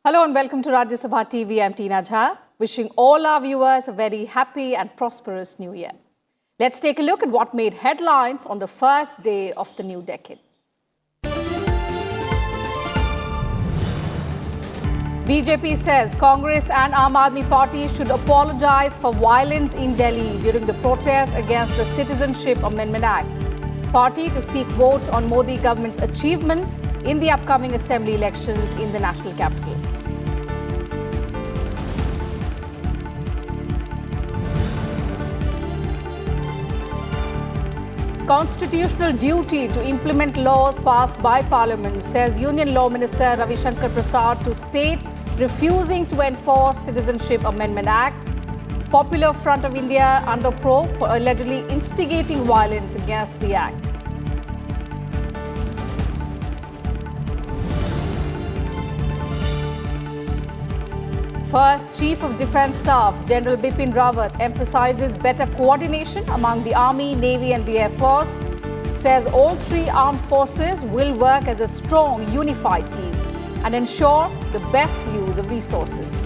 Hello and welcome to Rajya Sabha TV. I'm Tina Jha, wishing all our viewers a very happy and prosperous new year. Let's take a look at what made headlines on the first day of the new decade. BJP says Congress and Aam Aadmi Party should apologize for violence in Delhi during the protests against the Citizenship Amendment Act. Party to seek votes on Modi government's achievements in the upcoming assembly elections in the national capital. Constitutional duty to implement laws passed by Parliament, says Union Law Minister Ravi Shankar Prasad to states refusing to enforce Citizenship Amendment Act. Popular Front of India under probe for allegedly instigating violence against the act. First Chief of Defence Staff, General Bipin Rawat, emphasises better coordination among the Army, Navy and the Air Force. Says all three armed forces will work as a strong, unified team and ensure the best use of resources.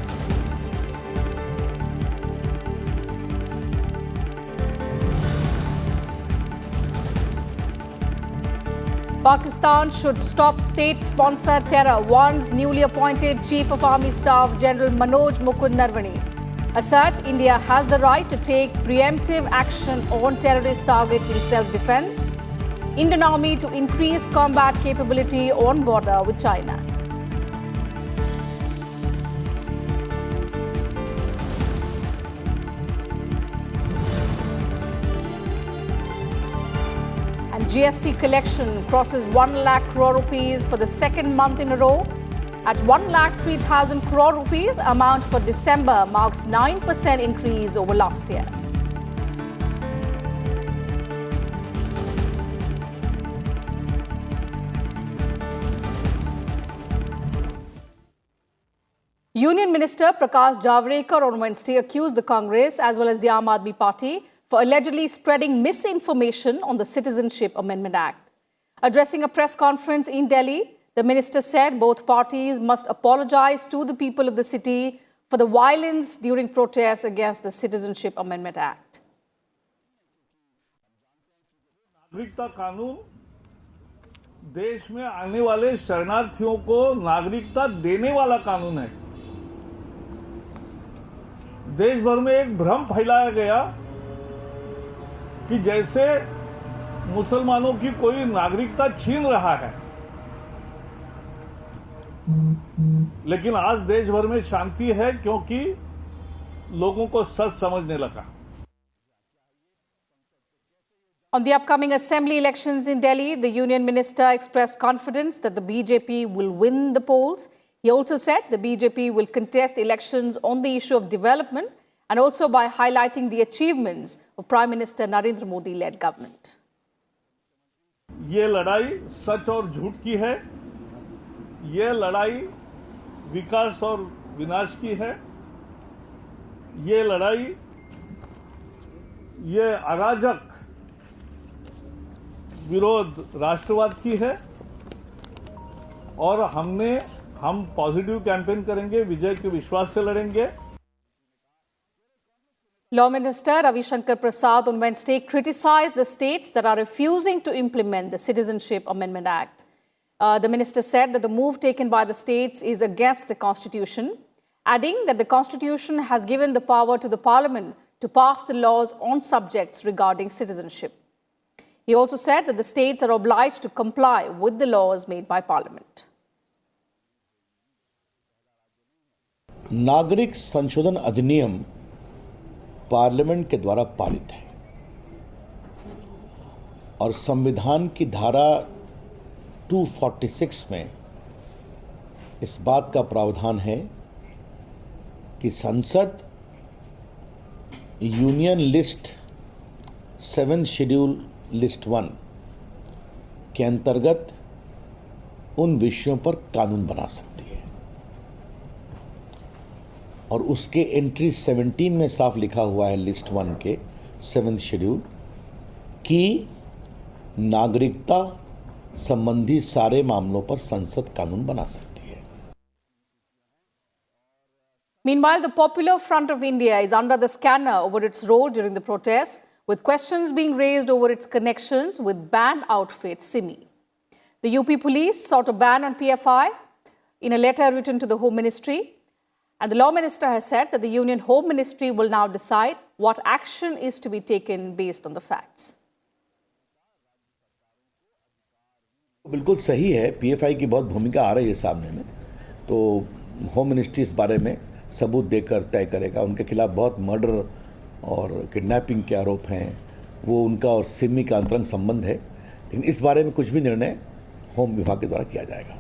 Pakistan should stop state-sponsored terror, warns newly appointed Chief of Army Staff General Manoj Mukund Narvane. Asserts India has the right to take preemptive action on terrorist targets in self-defense. Indian Army to increase combat capability on border with China. GST collection crosses 1 lakh crore rupees for the second month in a row. At 1,03,000 crore rupees, amount for December marks 9% increase over last year. Union Minister Prakash Javadekar on Wednesday accused the Congress as well as the Aam Aadmi Party for allegedly spreading misinformation on the Citizenship Amendment Act. Addressing a press conference in Delhi, the minister said both parties must apologize to the people of the city for the violence during protests against the Citizenship Amendment Act. नागरिकता कानून देश में आने वाले शरणार्थियों को नागरिकता देने वाला कानून है। देश भर में एक भ्रम फैलाया गया कि जैसे मुसलमानों की कोई नागरिकता छीन रहा है, लेकिन आज देश भर में शांति है क्योंकि लोगों को सच समझने लगा। On the upcoming assembly elections in Delhi, the union minister expressed confidence that the BJP will win the polls. He also said the BJP will contest elections on the issue of development and also by highlighting the achievements of Prime Minister Narendra Modi-led government. ये लड़ाई सच और झूठ की है, ये लड़ाई विकास और विनाश की है, ये लड़ाई ये अराजक विरोध राष्ट्रवाद की है और हम पॉजिटिव कैंपेन करेंगे, विजय के विश्वास से लड़ेंगे। Law Minister Ravi Shankar Prasad on Wednesday criticized the states that are refusing to implement the Citizenship Amendment Act. The minister said that the move taken by the states is against the Constitution, adding that the Constitution has given the power to the Parliament to pass the laws on subjects regarding citizenship. He also said that the states are obliged to comply with the laws made by Parliament. नागरिक संशोधन अधिनियम parliament के द्वारा पारित है और संविधान की धारा 246 में इस बात का प्रावधान है कि संसद यूनियन लिस्ट 7 शेड्यूल लिस्ट 1 के अंतर्गत उन विषयों पर कानून बना सकती है और उसके एंट्री 17 में साफ लिखा हुआ है लिस्ट 1 के 7th शेड्यूल की नागरिकता संबंधी सारे मामलों पर संसद कानून बना सकती है। Meanwhile, the Popular Front of India is under the scanner over its role during the protests, with questions being raised over its connections with banned outfit Simi. The UP police sought a ban on PFI in a letter written to the Home Ministry. And the Law Minister has said that the Union Home Ministry will now decide what action is to be taken based on the facts. बिल्कुल सही है, PFI की बहुत भूमिका आ रही है सामने में, तो होम मिनिस्ट्री इस बारे में सबूत देकर तय करेगा। उनके खिलाफ बहुत मर्डर और किडनैपिंग के आरोप हैं, वो उनका और सिमी का अंतरंग संबंध है, लेकिन इस बारे में कुछ भी निर्णय होम विभाग के द्वारा किया जाएगा।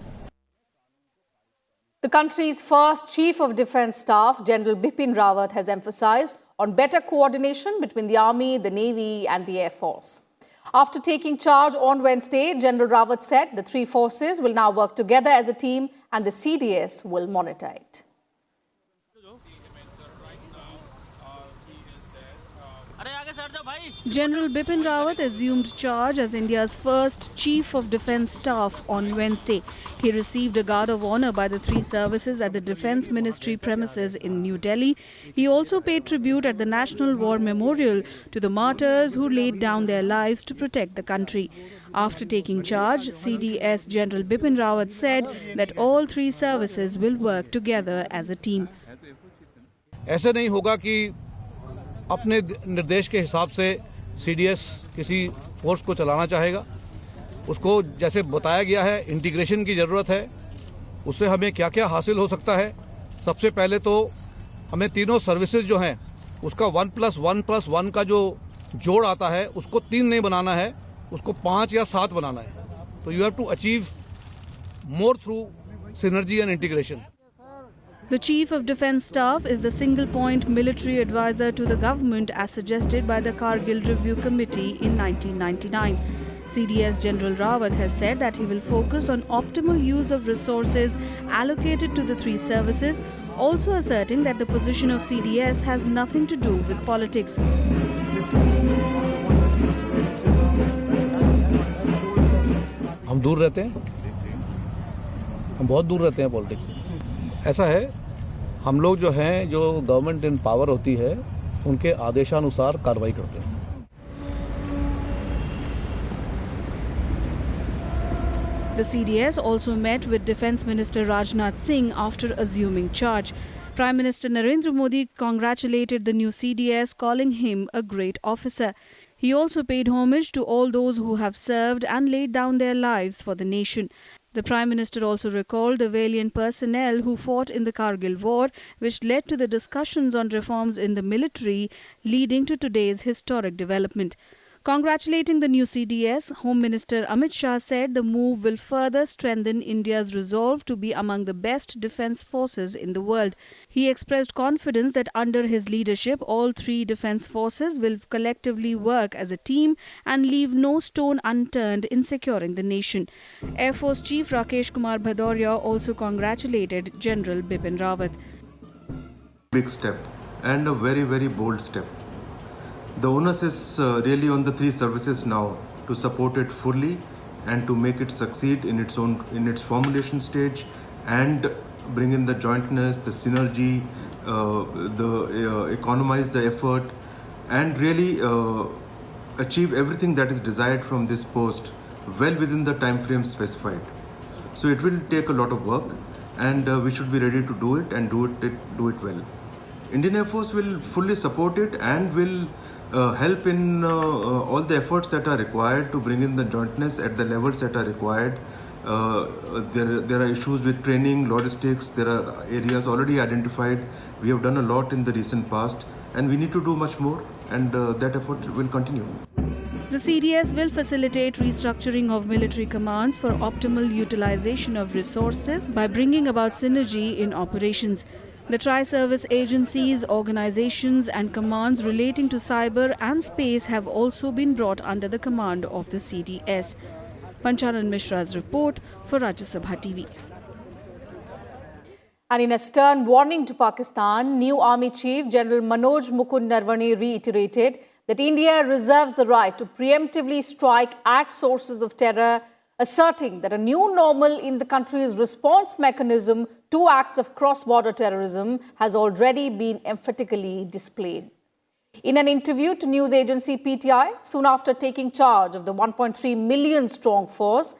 The country's first Chief of Defence Staff, General Bipin Rawat, has emphasized on better coordination between the Army, the Navy and the Air Force. After taking charge on Wednesday, General Rawat said the three forces will now work together as a team and the CDS will monitor it. General Bipin Rawat assumed charge as India's first Chief of Defence Staff on Wednesday. He received a guard of honour by the three services at the Defence Ministry premises in New Delhi. He also paid tribute at the National War Memorial to the martyrs who laid down their lives to protect the country. After taking charge, CDS General Bipin Rawat said that all three services will work together as a team. ऐसे नहीं होगा कि अपने निर्देश के हिसाब से CDS किसी फोर्स को चलाना चाहेगा। उसको जैसे बताया गया है, इंटीग्रेशन की ज़रूरत है। उससे हमें क्या क्या हासिल हो सकता है? सबसे पहले तो हमें तीनों सर्विसेज जो हैं उसका 1+1+1 का जो जोड़ आता है उसको 3 नहीं बनाना है, उसको 5 या 7 बनाना है। तो you have to achieve more through synergy and integration. The Chief of Defence Staff is the single-point military advisor to the government as suggested by the Kargil Review Committee in 1999. CDS General Rawat has said that he will focus on optimal use of resources allocated to the three services, also asserting that the position of CDS has nothing to do with politics. हम दूर रहते हैं, हम बहुत दूर रहते हैं politics से। ऐसा है, हम लोग जो हैं, जो गवर्नमेंट इन पावर होती है, उनके आदेशानुसार कार्रवाई करते हैं। The CDS also met with Defence Minister Rajnath Singh after assuming charge. Prime Minister Narendra Modi congratulated the new CDS, calling him a great officer. He also paid homage to all those who have served and laid down their lives for the nation. The Prime Minister also recalled the valiant personnel who fought in the Kargil War, which led to the discussions on reforms in the military, leading to today's historic development. Congratulating the new CDS, Home Minister Amit Shah said the move will further strengthen India's resolve to be among the best defence forces in the world. He expressed confidence that under his leadership, all three defence forces will collectively work as a team and leave no stone unturned in securing the nation. Air Force Chief Rakesh Kumar Bhadauria also congratulated General Bipin Rawat. Big step and a very, very bold step. The onus is really on the three services now to support it fully and to make it succeed in its formulation stage and bring in the jointness, the synergy, economize the effort and really achieve everything that is desired from this post well within the time frame specified. So it will take a lot of work and we should be ready to do it and do it well. Indian Air Force will fully support it and will help in all the efforts that are required to bring in the jointness at the levels that are required. There are issues with training, logistics, there are areas already identified. We have done a lot in the recent past and we need to do much more and that effort will continue. The CDS will facilitate restructuring of military commands for optimal utilization of resources by bringing about synergy in operations. The tri-service agencies, organizations and commands relating to cyber and space have also been brought under the command of the CDS. Panchanan Mishra's report for Rajya Sabha TV. And in a stern warning to Pakistan, new Army Chief General Manoj Mukund Narvane reiterated that India reserves the right to preemptively strike at sources of terror, asserting that a new normal in the country's response mechanism 2 acts of cross-border terrorism has already been emphatically displayed. In an interview to news agency PTI, soon after taking charge of the 1.3 million strong force,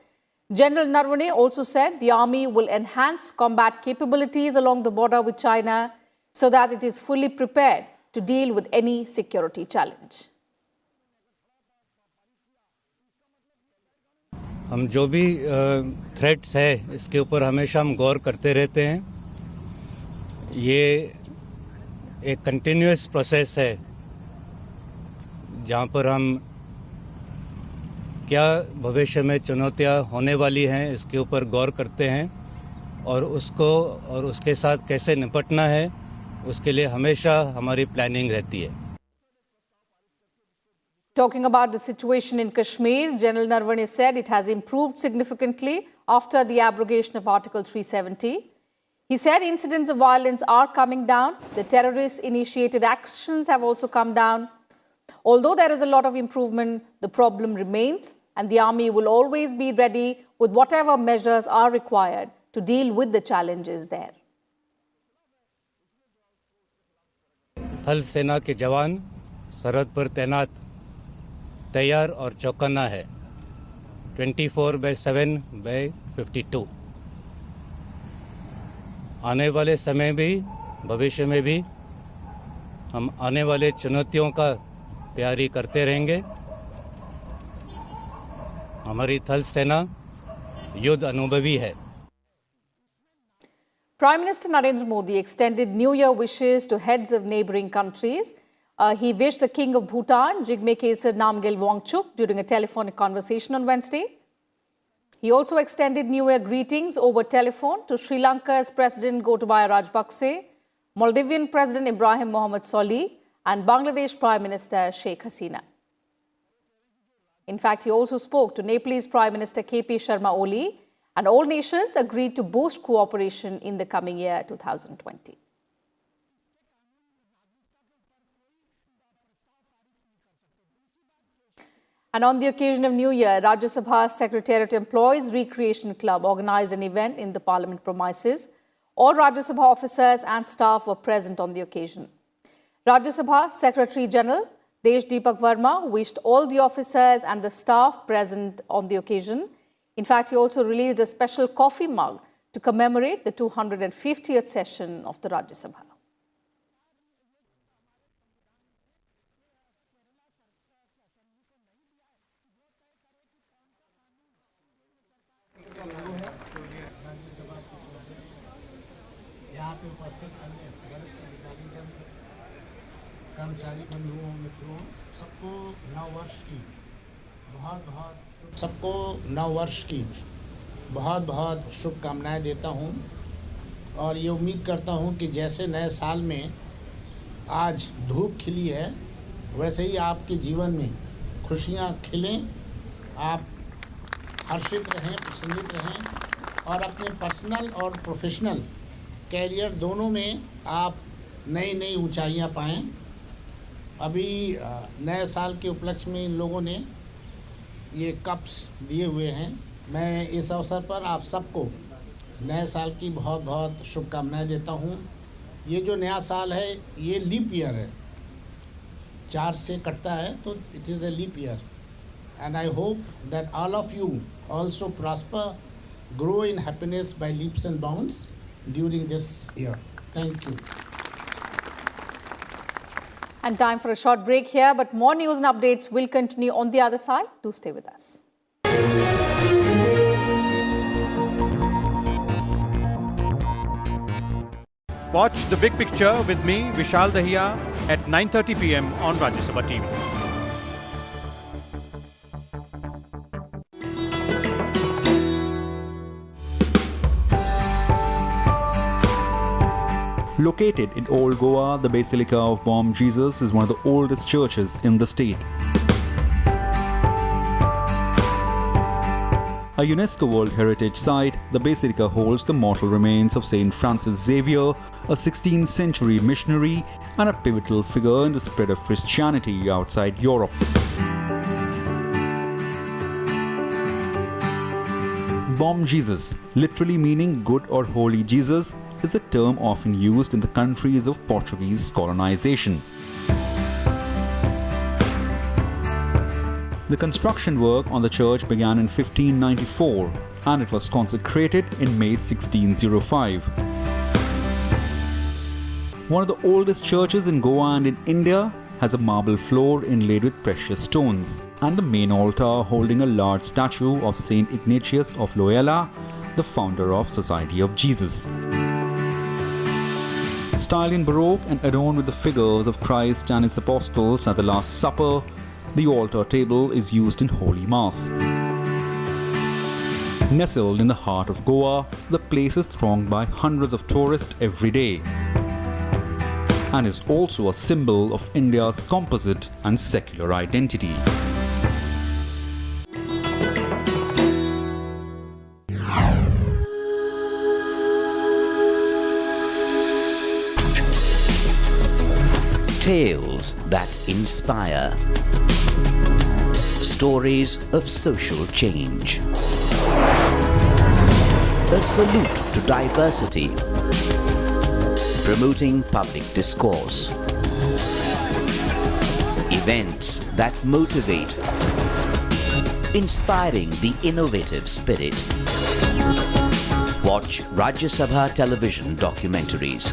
General Narawane also said the army will enhance combat capabilities along the border with China so that it is fully prepared to deal with any security challenge. हम जो भी threats है इसके ऊपर हमेशा हम गौर करते रहते हैं. ये एक कंटिन्यूअस प्रोसेस है जहाँ पर हम क्या भविष्य में चुनौतियाँ होने वाली हैं इसके ऊपर गौर करते हैं और उसके साथ कैसे निपटना है उसके लिए हमेशा हमारी प्लानिंग रहती है. Talking about the situation in Kashmir, General Narawane said it has improved significantly after the abrogation of Article 370. He said incidents of violence are coming down. The terrorist-initiated actions have also come down. Although there is a lot of improvement, the problem remains, and the army will always be ready with whatever measures are required to deal with the challenges there. थल सेना के जवान सरहद पर तैनात तैयार और चौकन्ना है 24/7/52. आने वाले समय भी भविष्य में भी हम आने वाले चुनौतियों का तैयारी करते रहेंगे. हमारी थल सेना युद्ध अनुभवी है. Prime Minister Narendra Modi extended New Year wishes to heads of neighbouring countries. He wished the King of Bhutan, Jigme Khesar Namgyel Wangchuk, during a telephonic conversation on Wednesday. He also extended New Year greetings over telephone to Sri Lanka's President Gotabaya Rajapakse, Maldivian President Ibrahim Mohamed Solih, and Bangladesh Prime Minister Sheikh Hasina. In fact, he also spoke to Nepalese Prime Minister KP Sharma Oli, and all nations agreed to boost cooperation in the coming year 2020. And on the occasion of New Year, Rajya Sabha Secretariat Employees Recreation Club organized an event in the Parliament premises. All Rajya Sabha officers and staff were present on the occasion. Rajya Sabha Secretary General Desh Deepak Verma wished all the officers and the staff present on the occasion. In fact, he also released a special coffee mug to commemorate the 250th session of the Rajya Sabha. यहाँ पे उपस्थित अन्य वरिष्ठ अधिकारीगण, कर्मचारी बंधुओं, मित्रों, सबको नव वर्ष की बहुत बहुत शुभकामनाएं देता हूं और ये उम्मीद करता हूं कि जैसे नए साल में आज धूप खिली है वैसे ही आपके जीवन में खुशियां खिलें, आप हर्षित रहें, प्रसन्नित रहें और अपने पर्सनल और प्रोफेशनल कैरियर दोनों में आप नई नई ऊंचाइयां पाएं. अभी नए साल के उपलक्ष्य में इन लोगों ने ये कप्स दिए हुए हैं. मैं इस अवसर पर आप सबको नए साल की बहुत बहुत शुभकामनाएं देता हूं. ये जो नया साल है ये लीप ईयर है, 4 से कटता है तो it is a leap year. And I hope that all of you also prosper, grow in happiness by leaps and bounds during this year. Thank you. And time for a short break here, but more news and updates will continue on the other side. Do stay with us. Watch The Big Picture with me, Vishal Dahiya, at 9:30 p.m. on Rajya Sabha TV. Located in Old Goa, the Basilic of Bom Jesus is one of the oldest churches in the state. A UNESCO World Heritage Site, the Basilica holds the mortal remains of Saint Francis Xavier, a 16th century missionary and a pivotal figure in the spread of Christianity outside Europe. of Bom Jesus, literally meaning good or holy Jesus, is a term often used in the countries of Portuguese colonization. The construction work on the church began in 1594 and it was consecrated in May 1605. One of the oldest churches in Goa and in India has a marble floor inlaid with precious stones, and the main altar holding a large statue of Saint Ignatius of Loyola, the founder of Society of Jesus. Styled in Baroque and adorned with the figures of Christ and his apostles at the Last Supper, the altar table is used in Holy Mass. Nestled in the heart of Goa, the place is thronged by hundreds of tourists every day, and is also a symbol of India's composite and secular identity. Tales that inspire. Stories of social change. A salute to diversity. Promoting public discourse. Events that motivate. Inspiring the innovative spirit. Watch Rajya Sabha television documentaries.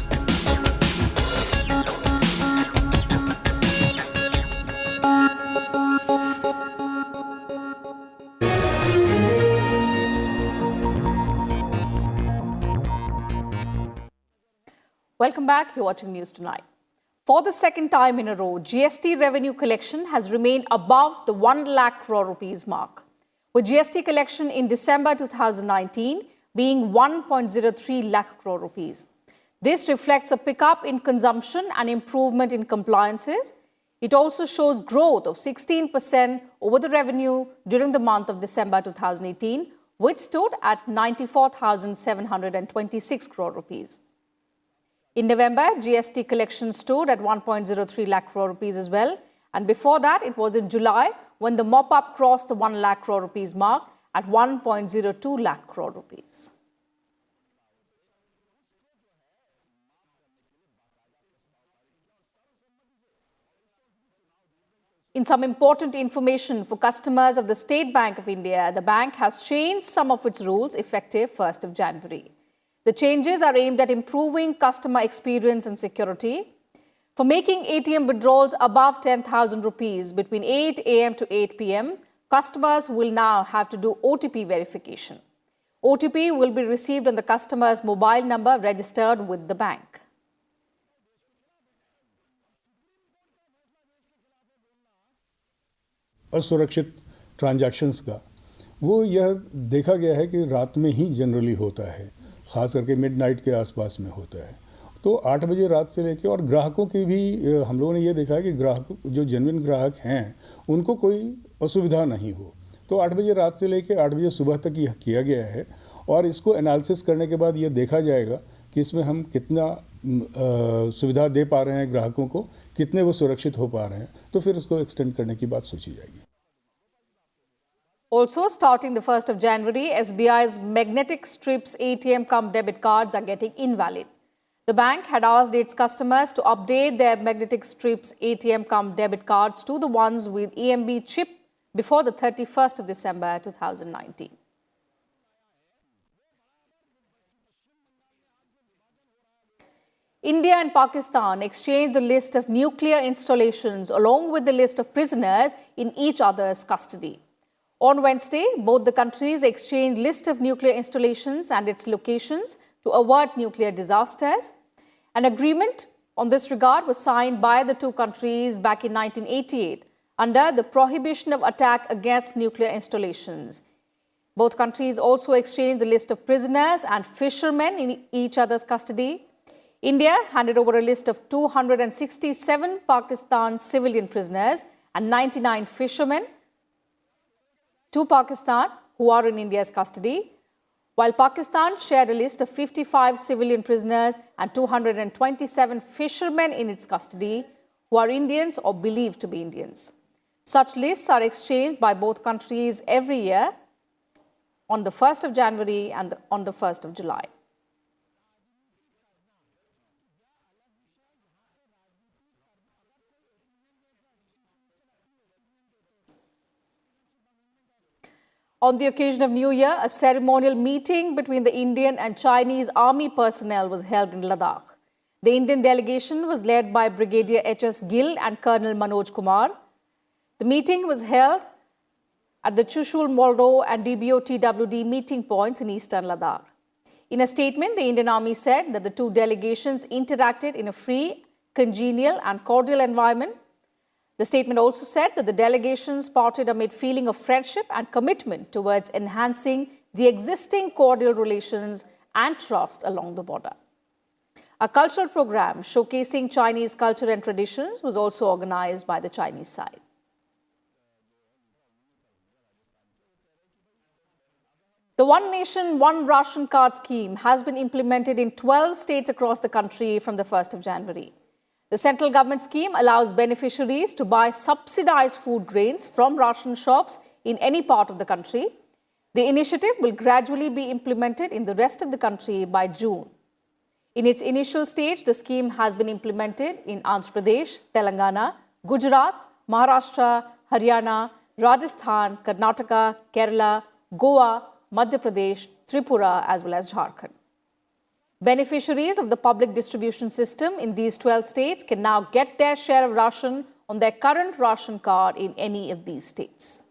Welcome back. You're watching News Tonight. For the second time in a row, GST revenue collection has remained above the 1 lakh crore rupees mark, with GST collection in December 2019 being 1.03 lakh crore rupees. This reflects a pickup in consumption and improvement in compliances. It also shows growth of 16% over the revenue during the month of December 2018, which stood at 94,726 crore rupees. In November, GST collection stood at 1.03 lakh crore rupees as well. And before that, it was in July when the mop-up crossed the 1 lakh crore rupees mark at 1.02 lakh crore rupees. In some important information for customers of the State Bank of India, the bank has changed some of its rules effective 1st of January. The changes are aimed at improving customer experience and security. For making ATM withdrawals above 10,000 rupees between 8 a.m. to 8 p.m., customers will now have to do OTP verification. OTP will be received on the customer's mobile number registered with the bank. असुरक्षित transactions का वो यह देखा गया है कि रात में ही जनरली होता है, ख़ास करके मिडनाइट के आसपास में होता है. तो 8 बजे रात से लेके और ग्राहकों की भी हम लोगों ने ये देखा है कि ग्राहक जो जेन्युइन ग्राहक हैं उनको कोई असुविधा नहीं हो. तो 8 बजे रात से लेके 8 बजे सुबह तक यह किया गया है और इसको एनालिसिस करने के बाद ये देखा जाएगा कि इसमें हम कितना सुविधा दे पा रहे हैं ग्राहकों को, कितने वो सुरक्षित हो पा रहे हैं, तो फिर उसको एक्सटेंड करने की बात सोची जाएगी. Also, starting the 1st of January, SBI's magnetic strips ATM cum debit cards are getting invalid. The bank had asked its customers to update their magnetic strips ATM cum debit cards to the ones with EMB chip before the 31st of December 2019. India and Pakistan exchanged the list of nuclear installations along with the list of prisoners in each other's custody. On Wednesday, both the countries exchanged lists of nuclear installations and its locations to avert nuclear disasters. An agreement on this regard was signed by the two countries back in 1988 under the Prohibition of Attack Against Nuclear Installations. Both countries also exchanged the list of prisoners and fishermen in each other's custody. India handed over a list of 267 Pakistan civilian prisoners and 99 fishermen to Pakistan who are in India's custody, while Pakistan shared a list of 55 civilian prisoners and 227 fishermen in its custody who are Indians or believed to be Indians. Such lists are exchanged by both countries every year. on the 1st of January and on the 1st of July. On the occasion of New Year, a ceremonial meeting between the Indian and Chinese army personnel was held in Ladakh. The Indian delegation was led by Brigadier H.S. Gill and Colonel Manoj Kumar. The meeting was held at the Chushul Moldo and DBO-TWD meeting points in eastern Ladakh. In a statement, the Indian Army said that the two delegations interacted in a free, congenial and cordial environment. The statement also said that the delegations parted amid feeling of friendship and commitment towards enhancing the existing cordial relations and trust along the border. A cultural program showcasing Chinese culture and traditions was also organized by the Chinese side. The One Nation, One Ration Card scheme has been implemented in 12 states across the country from the 1st of January. The central government scheme allows beneficiaries to buy subsidized food grains from ration shops in any part of the country. The initiative will gradually be implemented in the rest of the country by June. In its initial stage, the scheme has been implemented in Andhra Pradesh, Telangana, Gujarat, Maharashtra, Haryana, Rajasthan, Karnataka, Kerala, Goa, Madhya Pradesh, Tripura, as well as Jharkhand. Beneficiaries of the public distribution system in these 12 states can now get their share of ration on their current ration card in any of these states.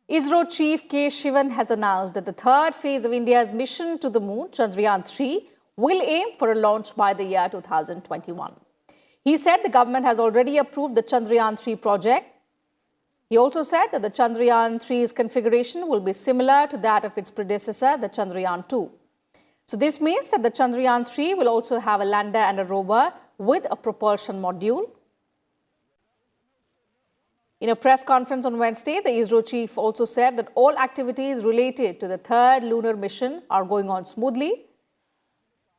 ISRO Chief K. Shivan has announced that the third phase of India's mission to the moon, Chandrayaan-3, will aim for a launch by the year 2021. He said the government has already approved the Chandrayaan-3 project. He also said that the Chandrayaan-3's configuration will be similar to that of its predecessor, the Chandrayaan-2. So this means that the Chandrayaan-3 will also have a lander and a rover with a propulsion module. In a press conference on Wednesday, the ISRO chief also said that all activities related to the third lunar mission are going on smoothly.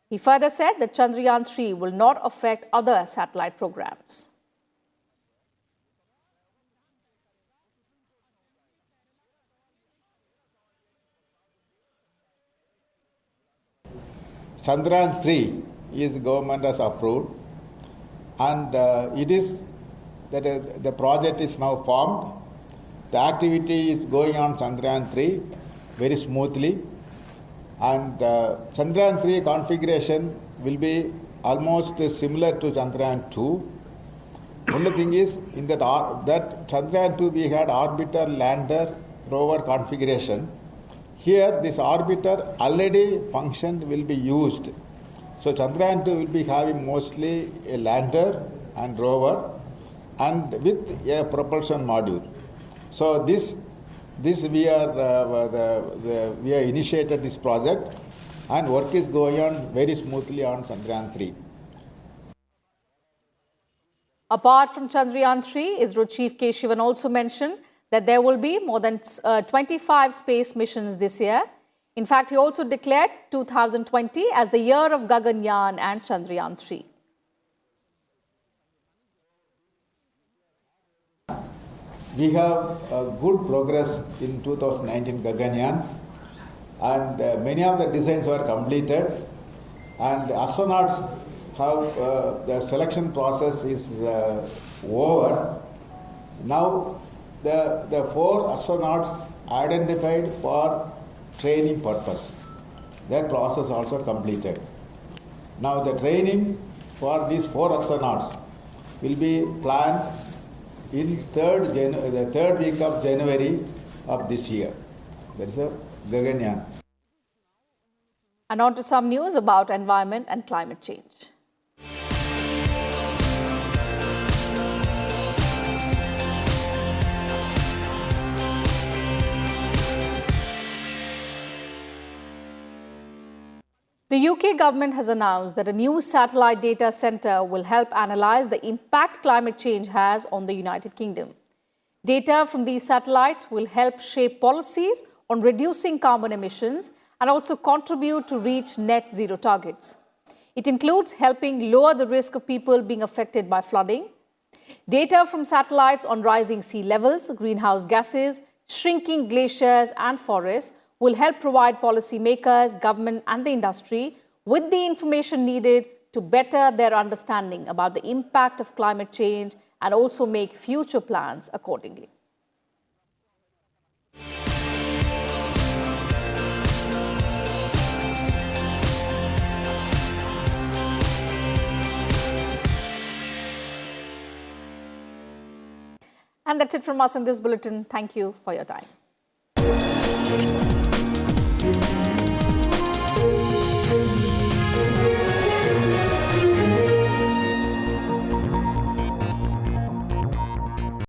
He further said that Chandrayaan-3 will not affect other satellite programs. Chandrayaan-3 is the government has approved, and it is that the project is now formed. The activity is going on Chandrayaan-3 very smoothly, and Chandrayaan-3 configuration will be almost similar to Chandrayaan-2. Only thing is, in that Chandrayaan-2 we had orbiter, lander, rover configuration. Here, this orbiter already function will be used. So Chandrayaan-2 will be having mostly a lander and rover, and with a propulsion module. So this we are initiated this project, and work is going on very smoothly on Chandrayaan-3. Apart from Chandrayaan-3, ISRO Chief K. Shivan also mentioned that there will be more than 25 space missions this year. In fact, he also declared 2020 as the year of Gaganyaan and Chandrayaan-3. We have good progress in 2019 Gaganyaan, and many of the designs were completed, and astronauts have the selection process is over. Now the 4 astronauts identified for training purpose, that process also completed. Now the training for these 4 astronauts will be planned in the third week of January of this year. That is Gaganyaan. And on to some news about environment and climate change. The UK government has announced that a new satellite data centre will help analyse the impact climate change has on the United Kingdom. Data from these satellites will help shape policies on reducing carbon emissions and also contribute to reach net zero targets. It includes helping lower the risk of people being affected by flooding. Data from satellites on rising sea levels, greenhouse gases, shrinking glaciers and forests will help provide policymakers, government and the industry with the information needed to better their understanding about the impact of climate change and also make future plans accordingly. And that's it from us in this bulletin. Thank you for your time.